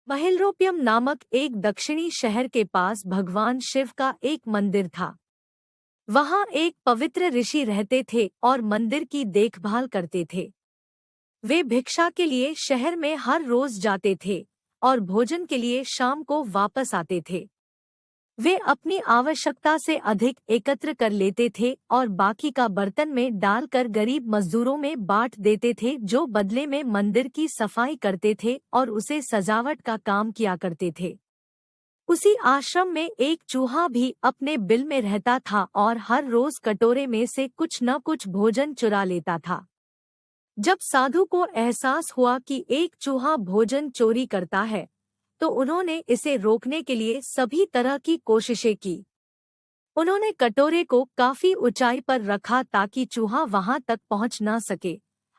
महिलरोपियम नामक एक दक्षिणी शहर के पास भगवान शिव का एक मंदिर था। वहां एक पवित्र ऋषि रहते थे और मंदिर की देखभाल करते थे। वे भिक्षा के लिए शहर में हर रोज जाते थे और भोजन के लिए शाम को वापस आते थे। वे अपनी आवश्यकता से अधिक एकत्र कर लेते थे और बाकी का बर्तन में डालकर गरीब मजदूरों में बांट देते थे, जो बदले में मंदिर की सफाई करते थे और उसे सजावट का काम किया करते थे। उसी आश्रम में एक चूहा भी अपने बिल में रहता था और हर रोज कटोरे में से कुछ न कुछ भोजन चुरा लेता था। जब साधु को एहसास हुआ कि एक चूहा भोजन चोरी करता है, तो उन्होंने इसे रोकने के लिए सभी तरह की कोशिशें की। उन्होंने कटोरे को काफी ऊंचाई पर रखा ताकि चूहा वहां तक पहुंच न सके,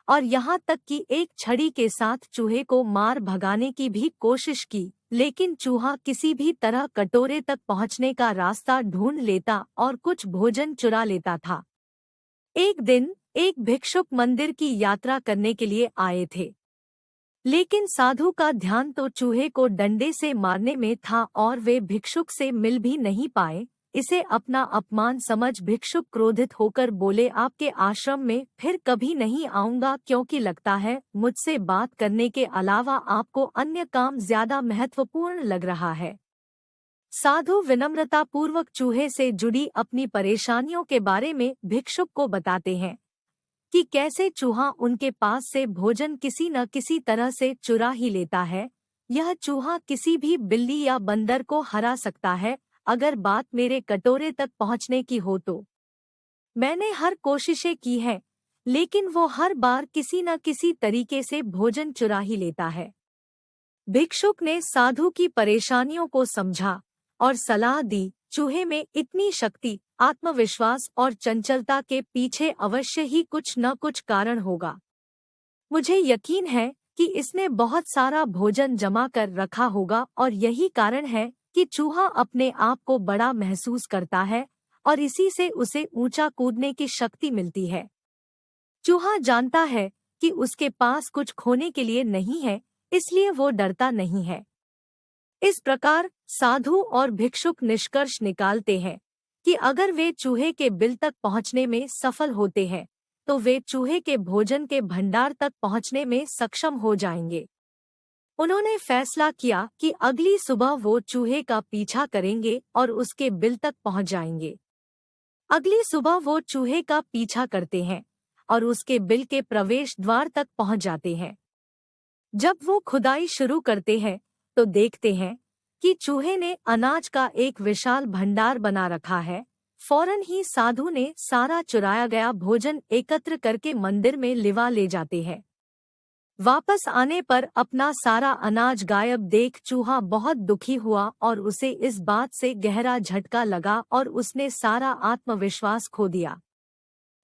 और यहाँ तक कि एक छड़ी के साथ चूहे को मार भगाने की भी कोशिश की, लेकिन चूहा किसी भी तरह कटोरे तक पहुंचने का रास्ता ढूंढ लेता और कुछ भोजन चुरा लेता था। एक दिन एक भिक्षुक मंदिर की यात्रा करने के लिए आए थे, लेकिन साधु का ध्यान तो चूहे को डंडे से मारने में था और वे भिक्षुक से मिल भी नहीं पाए। इसे अपना अपमान समझ भिक्षुक क्रोधित होकर बोले, आपके आश्रम में फिर कभी नहीं आऊंगा, क्योंकि लगता है मुझसे बात करने के अलावा आपको अन्य काम ज्यादा महत्वपूर्ण लग रहा है। साधु विनम्रतापूर्वक चूहे से जुड़ी अपनी परेशानियों के बारे में भिक्षुक को बताते हैं कि कैसे चूहा उनके पास से भोजन किसी न किसी तरह से चुरा ही लेता है। यह चूहा किसी भी बिल्ली या बंदर को हरा सकता है। अगर बात मेरे कटोरे तक पहुंचने की हो तो मैंने हर कोशिशें की हैं, लेकिन वो हर बार किसी न किसी तरीके से भोजन चुरा ही लेता है। भिक्षुक ने साधु की परेशानियों को समझा और सलाह दी, चूहे में इतनी शक्ति, आत्मविश्वास और चंचलता के पीछे अवश्य ही कुछ न कुछ कारण होगा। मुझे यकीन है कि इसने बहुत सारा भोजन जमा कर रखा होगा और यही कारण है कि चूहा अपने आप को बड़ा महसूस करता है और इसी से उसे ऊंचा कूदने की शक्ति मिलती है। चूहा जानता है कि उसके पास कुछ खोने के लिए नहीं है, इसलिए वो डरता नहीं है। इस प्रकार साधु और भिक्षुक निष्कर्ष निकालते हैं कि अगर वे चूहे के बिल तक पहुंचने में सफल होते हैं, तो वे चूहे के भोजन के भंडार तक पहुंचने में सक्षम हो जाएंगे। उन्होंने फैसला किया कि अगली सुबह वो चूहे का पीछा करेंगे और उसके बिल तक पहुंच जाएंगे। अगली सुबह वो चूहे का पीछा करते हैं और उसके बिल के प्रवेश द्वार तक पहुंच जाते हैं। जब वो खुदाई शुरू करते हैं तो देखते हैं कि चूहे ने अनाज का एक विशाल भंडार बना रखा है। फौरन ही साधु ने सारा चुराया गया भोजन एकत्र करके मंदिर में लिवा ले जाते हैं। वापस आने पर अपना सारा अनाज गायब देख चूहा बहुत दुखी हुआ और उसे इस बात से गहरा झटका लगा और उसने सारा आत्मविश्वास खो दिया।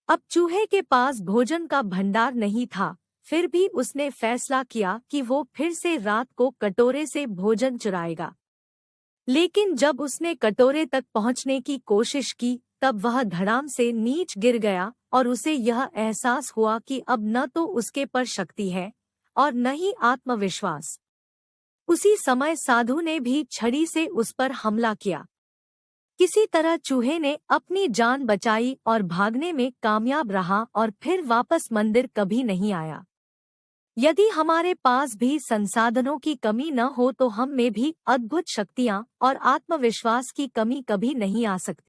अब चूहे के पास भोजन का भंडार नहीं था, फिर भी उसने फैसला किया कि वो फिर से रात को कटोरे से भोजन चुराएगा। लेकिन जब उसने कटोरे तक पहुंचने की कोशिश की, तब वह धड़ाम से नीच गिर गया और उसे यह एहसास हुआ कि अब न तो उसके पर शक्ति है और न ही आत्मविश्वास। उसी समय साधु ने भी छड़ी से उस पर हमला किया। किसी तरह चूहे ने अपनी जान बचाई और भागने में कामयाब रहा और फिर वापस मंदिर कभी नहीं आया। यदि हमारे पास भी संसाधनों की कमी न हो तो हम में भी अद्भुत शक्तियां और आत्मविश्वास की कमी कभी नहीं आ सकती।